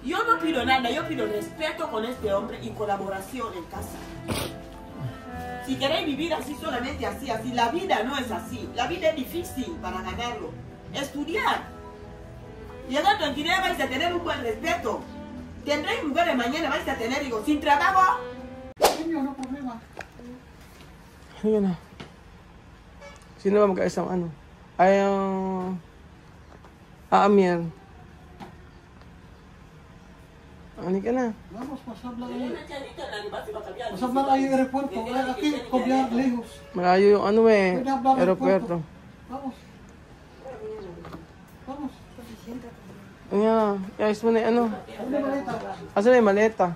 Yo no pido nada, yo pido respeto con este hombre y colaboración en casa. Si queréis vivir así, solamente así, así. La vida no es así. La vida es difícil para ganarlo. Estudiar. Llegar tranquilidad, vais a tener un buen respeto. Tendréis mujeres mañana, vais a tener hijos. Sin trabajo. No problema. Ayun na. Sino ba magkaisang ano? Ay, Amir. Ani ka na. Vamos, pasabla ahí. Pasabla ahí el aeropuerto. Aquí, copiar lejos. Malayo yung ano eh. Pwede hablar Aeropuerto. Vamos. Vamos. Ayan. Ayos mo na yung ano. Una maleta. Asa na yung maleta?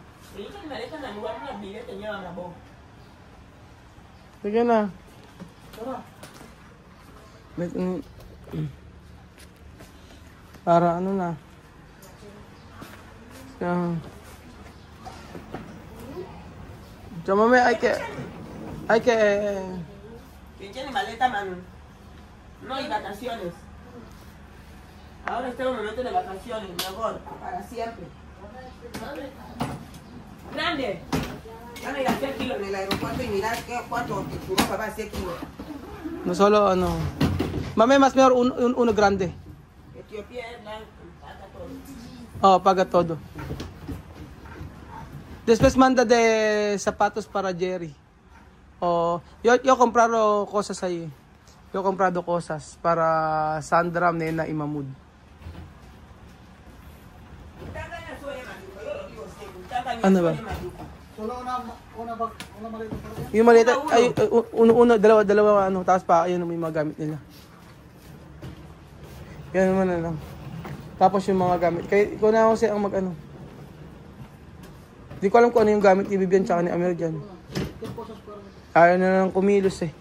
Sige na. Tara. Para ano na. So mamaya hay que Tiene maleta, mano. No hay vacaciones. Ahora está un momento de vacaciones, mejor, para siempre. Grande. Van a ir a hacer kilos en el aeropuerto y mirar cuánto tu ropa va a hacer kilos. no solo ano. Mamaya mas mejor uno grande. Etiopía es blanco, paga todo. Oh, paga todo. Después manda de zapatos para Jerry. Oh, yo comprado cosas ahí. Yo comprado cosas para Sandra, Nena y Mahmoud. Ano ba? Solo una maleta para allá. Yung malita, ay, dalawa ano, tapos pa, ayun yung mga gamit nila. Yan naman na lang. Tapos yung mga gamit. Kaya ikaw na kasi ang mag-ano. Hindi ko alam kung ano yung gamit ni Vivian tsaka ni Amir dyan. Ayaw na lang kumilos eh.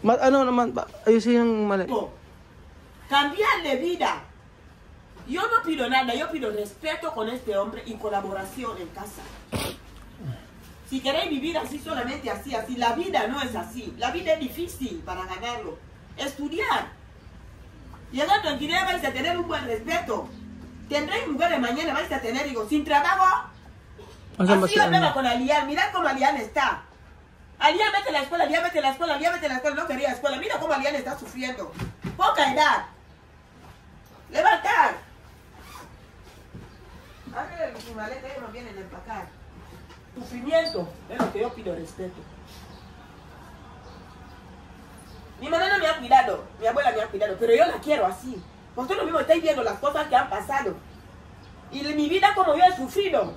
Ano naman ba? Ayusin yung mali. Cambiarle vida. Yo no pido nada, yo pido respeto con este hombre y colaboración en casa. Si queréis vivir así, solamente así, así. La vida no es así. La vida es difícil para ganarlo. Estudiar. Llegar tranquilidad, vais a tener un buen respeto. Tendréis mujeres mañana, vais a tener hijos. Sin trabajo. Así yo andaba con Alián. Mirad cómo Alián está. Alián, vete a la escuela, Alián, vete a la escuela, Alián, vete a la escuela. No quería escuela. Mira cómo Alián está sufriendo. Poca edad. Levantar. Ángel, su maleta, ellos no vienen a empacar. Sufrimiento es lo que yo pido respeto. Mi mamá no me ha cuidado, mi abuela me ha cuidado, pero yo la quiero así. Vosotros mismos estáis viendo las cosas que han pasado. Y mi vida como yo he sufrido.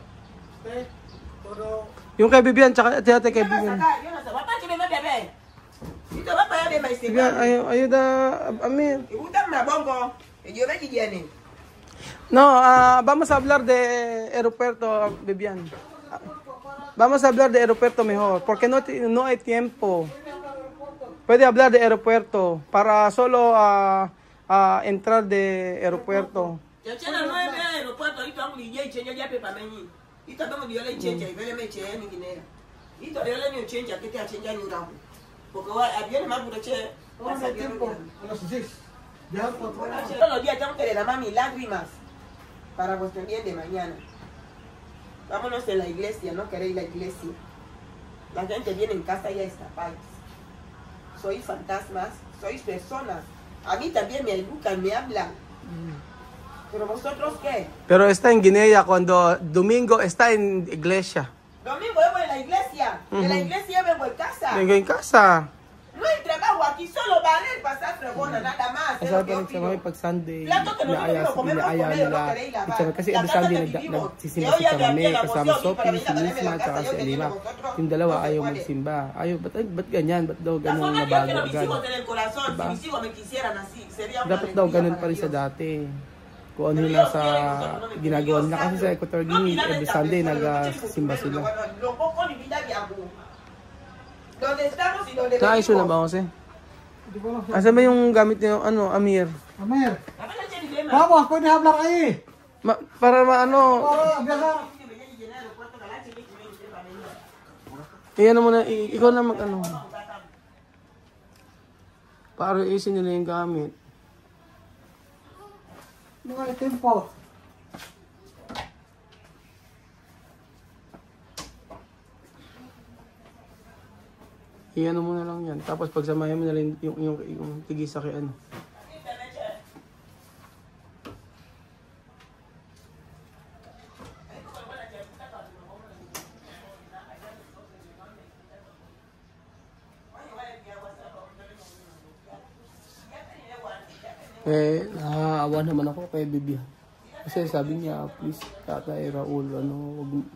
Yung kay Vivian, tsaka tiyate kay Yo no Vivian. sacar, yo no sé. Papá, ¿qué me va a beber? Si te va a pagar de maíz, Vivian, ayuda, Amir. y gusta una bongo, y yo ve que viene. No, vamos a hablar de aeropuerto, Vivian. Vamos a hablar de aeropuerto mejor, porque no hay tiempo. Puede hablar de aeropuerto, para solo entrar de aeropuerto. Yo chela no es de aeropuerto, y tú amo y ya pepa meni. Y tú amo yo le chencha, y vele me che ni guinea. Y tú yo le ni chencha, que te ha chencha ni uramo. Porque avión más por che. No hay tiempo. A las 6. Ya, por favor. Todos los días tengo que derramar mis lágrimas para vuestro bien de mañana. Vámonos de la iglesia, no queréis la iglesia. La gente viene en casa y ya está paz. Sois fantasmas, sois personas. A mí también me educan, me hablan. ¿Pero vosotros qué? Pero está en Guinea cuando domingo está en iglesia. Domingo yo voy a la iglesia. De la iglesia vengo en casa. Vengo en casa. No hay trabajo aquí, solo barrer, pasar fregona, nada más. Es lo que yo pido. pag Sunday, Plato que nosotros comemos con ellos, no queréis lavar. kasi La every casa Sunday que vivimos. nagsisimba Yo si ya me kami había la kasama emoción, Sophie, para venir si a verme Misma, la casa, tsaka yo si tenía Elima. vosotros. Yung dalawa No se ayaw puede. magsimba. Ayaw, ba't ganyan? Ba't daw La ganun forma que yo nabago quiero a mis agad? hijos en el corazón, Diba? si mis hijos me quisieran así, sería una Dapat daw alegría ganun para pa rin sa Dios. dati. Kung ano yung nasa ginagawa nila. Kasi sa Equator Guinea, every Sunday nagsimba sila. Naayos na ba kasi? Asa ba yung gamit niyo, Amir? Amir. Vamos, pwede hablar ahí. Para maano, Para viajar. iyan mo na, ikaw na mag-ano. Para isin nila yung gamit. Mga item po. Iyan mo na lang yan. Tapos pagsamahin mo na lang yung tigisa kay ano. Naaawa naman ako kay Bibian. Kasi sabi niya, please, Tatay Raul,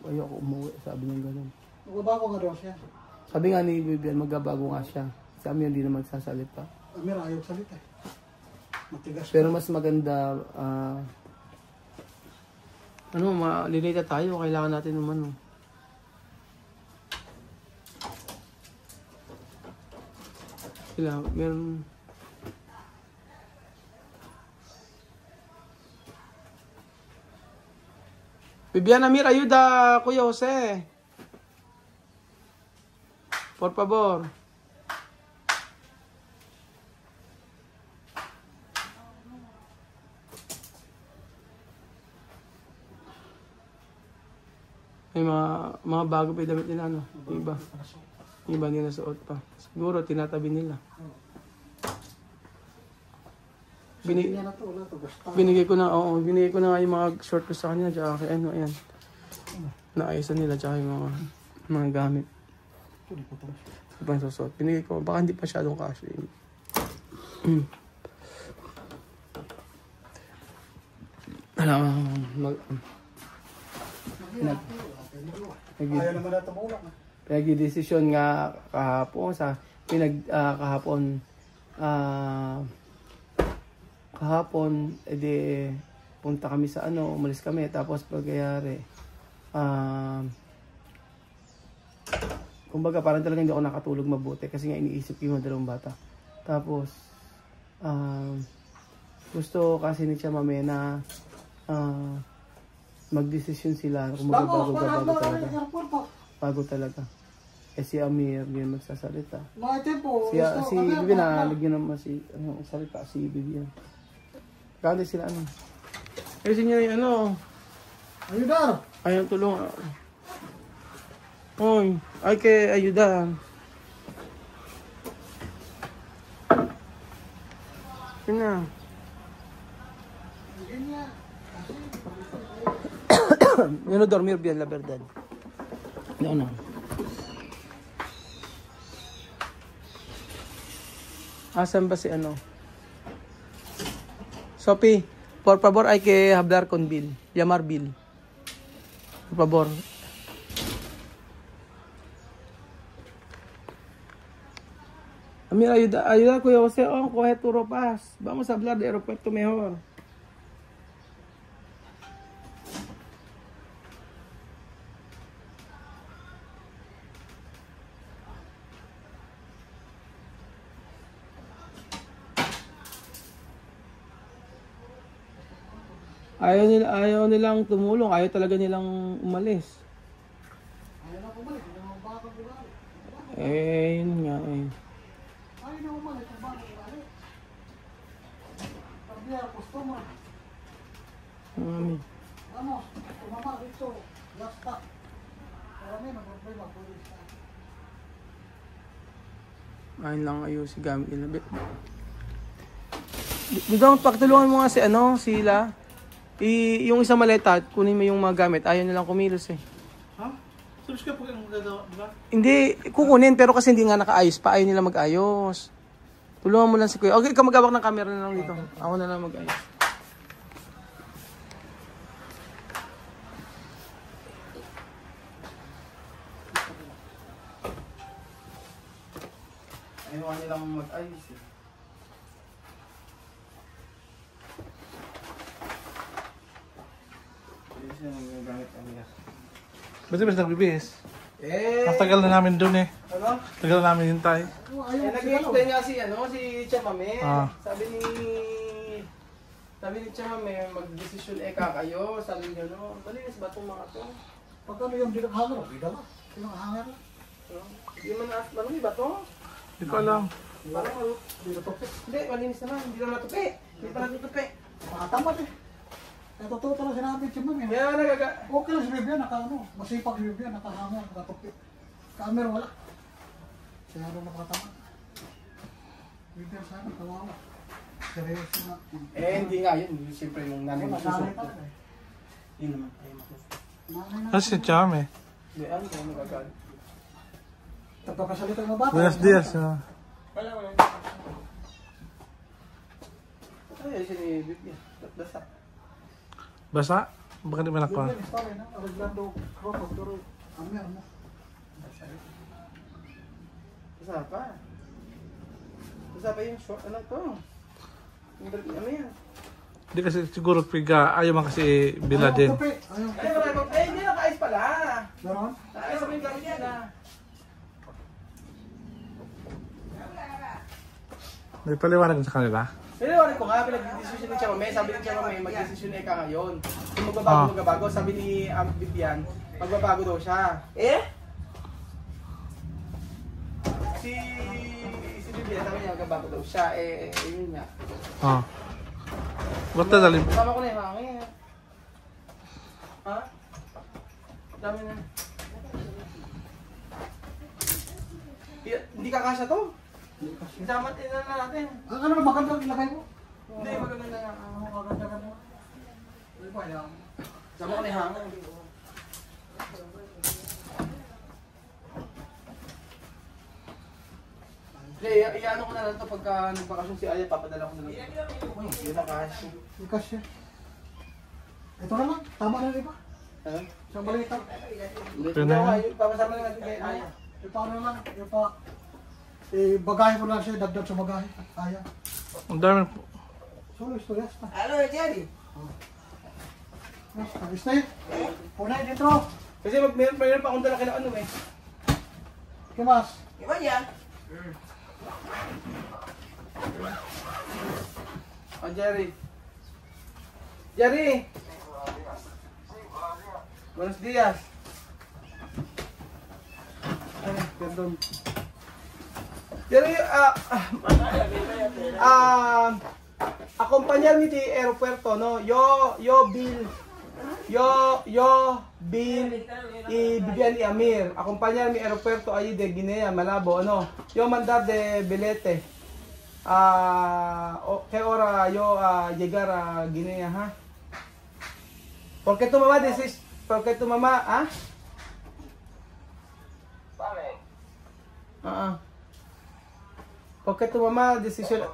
ayoko umuwi. Sabi niya gano'n. Magbabago nga daw siya. Sabi nga ni Bibian, magbabago nga siya. Sabi niya, hindi naman sasalita. Amira, ayaw salita. Matigas. Pero mas maganda, malilita tayo. Kailangan natin naman. Meron... Bibian Amir, ayuda, Kuya Jose. Por favor. May mga bago pa yung damit nila, no? Iba nila suot pa. Siguro, tinatabi nila. Binigay ko na nga yung mga short ko sa kanya, tsaka kay ano, ayan. Naayusan nila, tsaka yung mga gamit. Ibang susot. Binigay ko, baka hindi pa masyadong kasya. Ayaw naman na tumulak. Nag-desisyon nga kahapon, edi punta kami sa umalis kami, tapos pagyayari, kumbaga parang talaga hindi ako nakatulog mabuti kasi nga iniisip ko yung dalawang bata. Tapos, gusto kasi ni Tia Mame na magdesisyon sila kung bago talaga. Si Amir, hindi magsasalita. Si Bibian, lagyan naman salita si Bibian. Kaya sila Kasi niya yung Ayudar! Ayaw tulong. Hoy, ay kay ayuda. Yun na. Yun na dormir bien la verdad. No. Asan ba si Sophie, por favor, hay que hablar con Bill. Llamar Bill. Por favor. Mira, ayuda Kuya Jose. Coge tu ropas. Vamos a hablar de aeropuerto mejor. Ayaw nilang tumulong. Ayaw talaga nilang umalis. Ayaw na kumalik. Hindi naman baka kumalik. Yun nga Ayaw na kumalik. Kung baka kumalik. Pagbiya, customer. Tumama dito. Last stop. Marami na problema. Ayun lang ayusin gamit nila. Dito, pagtulungan mo nga sila. Yung isang maleta, kunin mo yung mga gamit. Ayaw nilang kumilos Ha? Serus ka po yung magagawa, di ba? Hindi, kukunin pero kasi hindi nga nakaayos pa. Ayaw nila mag-ayos. Tulungan mo lang si Kuya. Okay, ikaw mag-awak ng camera na lang dito. Ako na lang mag-ayos. Ayaw nilang mag-ayos Basta nagbibihis. Matagal na namin dun Ano? Tagal na namin hintay. Nag-explain nga si Tia Mame. Ah. Sabi ni Tia Mame, mag-desisyon kayo. Sabi niyo, malinis ba itong mga to? Pagkano yung dinakhangar? Bida ba? Yung hangar? Hindi man marami ba to? Hindi ko alam. Parang Hindi na tupi. hindi, malinis naman. Hindi naman natupi. Hindi pa natutupi. Makatamad eh. Kaya totoo pala sinabi si Mami. Kaya nagaga... Okay lang si Vivian, masipag si Vivian, nakahanga, nakatupi. Camera wala. Siya rin nakatama. Vivian sana, kawawa. Seryoso na. hindi nga yun. Siyempre nung nanay mo Nanay susunod. talaga eh. Hindi naman tayo masusunod. Nanay na. Kasi charme. Hindi, ano tayo nagagal? Nagpapasalita ng bata. Buenos dias. Wala. Ay, siya ni Vivian. Basta. Basa? Baka di man ako. Vivian, story na. Arreglando Croto, pero Amer mo. Basta pa. Basta pa yung short. Ano to? Ano yan? Hindi kasi siguro piga. Ayaw man kasi bila din. Tupi. Ayaw, Ay, wala ba? Eh, hindi naka-ice pala. meron? Naka-ice sa may gamit yan ah. May paliwanag sa kanila. Pinawarin ko nga, pinag-decision ni Chamame. Sabi ni Chamame, mag-decision ka ngayon. Kung magbabago. Sabi ni Vivian, magbabago daw siya. Eh? Si Vivian, sabi niya magbabago daw siya. Yun nga. Oh. Basta dalim. Tama ko na yung hangin. Ha? Dami na. Hindi kakasya to. Isama din na natin. Ang ano ba magandang ilagay mo? Hindi, maganda na. Maganda ka mo. Ano ba yan? Sama ko na yung hangin. Iano ko na lang ito pagka nagbakasyon si Aya, papadala ko na lang. Uy, yun na kasi. Ikas siya. Ito na lang. Tama na rin ba? Ha? Isang balita. Ito na nga, papasama na natin kay Aya. Paano lang? Bagahe mo lang siya. Dagdag sa bagahe. Aya. Ang dami po. Solo, istoryas na. Hello, Jerry. Basta, stay. Punay dito. Kasi meron pa akong dala kailangan eh. Kimas. Iba niya? Oh, Jerry. Jerry! Buenos dias. Ay, perdón. Jerry, acompañarme di aeropuerto, no? Yo Bill y Vivian y Amir. Acompañarme aeropuerto ahí de Guinea, Malabo, no? Yo mandar de bilete. ¿Qué hora yo llegar a Guinea, ha? Porque tu mamá dices, porque tu mamá, ¿ah? Vale. Porque tu mamá decidió.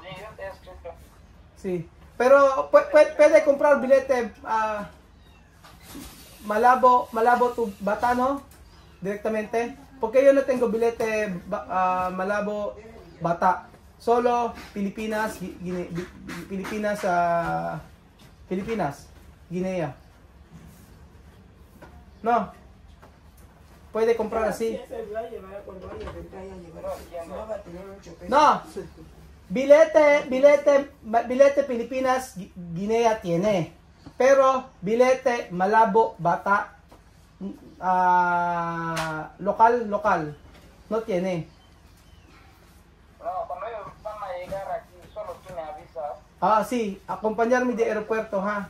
Sí. Pero puede comprar billete Malabo to Bata, ¿no? Directamente. Porque yo no tengo billete Malabo Bata. Solo Pilipinas, Pilipinas, Guinea. No. Puede comprar así. No. Billete Pilipinas, Guinea tiene. Pero billete Malabo Bata local no tiene. No, cuando ellos van a llegar aquí, solo tú me avisas. Sí, acompañarme de aeropuerto, ¿ha?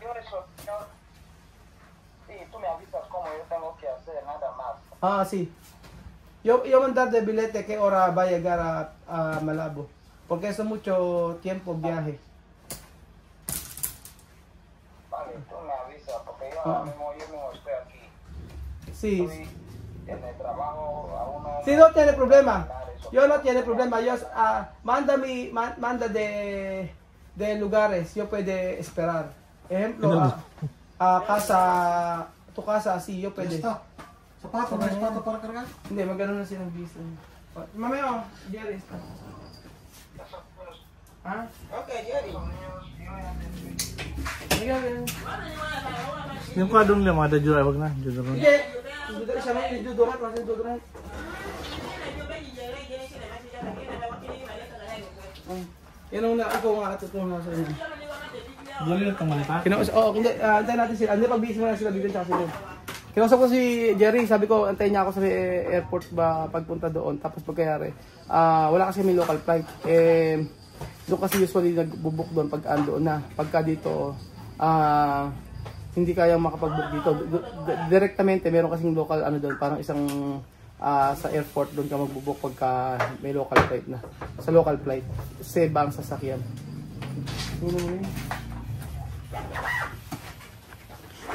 Sí, tú me avisas cómo yo tengo que hacer, nada más. Sí. Yo mandar de billete qué hora va a llegar a Malabo. Porque eso es mucho tiempo viaje. Vale, tú me avisas, porque yo mismo estoy aquí. Sí. Estoy en el trabajo, aún no... Sí, no tiene problema. Yo no tiene problema. Yo manda de lugares. Yo puede esperar. Ejemplo, tu casa así, yo puede. Sapato, may sapato para cargar? Hindi, magano na silang visa. Mamaya, Jerry. Ha? Okay, Jerry. Yung kadong niya, mga dadyo ay wag na. Dadyo na. Hindi. Siya may dudurat. Yan ang ikaw nga natutunan na sa inyo. Dali na itong malita. Kinaus, hindi, antayin natin sila. Hindi, pag-bihis mo na sila, bigyan siya sila. Kinausap ko si Jerry, sabi ko, antayin niya ako sa airport ba pagpunta doon. Tapos pagkayari, wala kasi may local flight. Doon kasi usually nagbubuk doon pag andoon na. Pagka dito, hindi kayang makapag-book dito. Direktamente, meron kasing local ano doon, parang isang sa airport doon ka magbubuk pagka may local flight na. Sa local flight, seba ang sasakyan.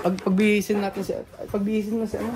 Pagbihisin natin si ano.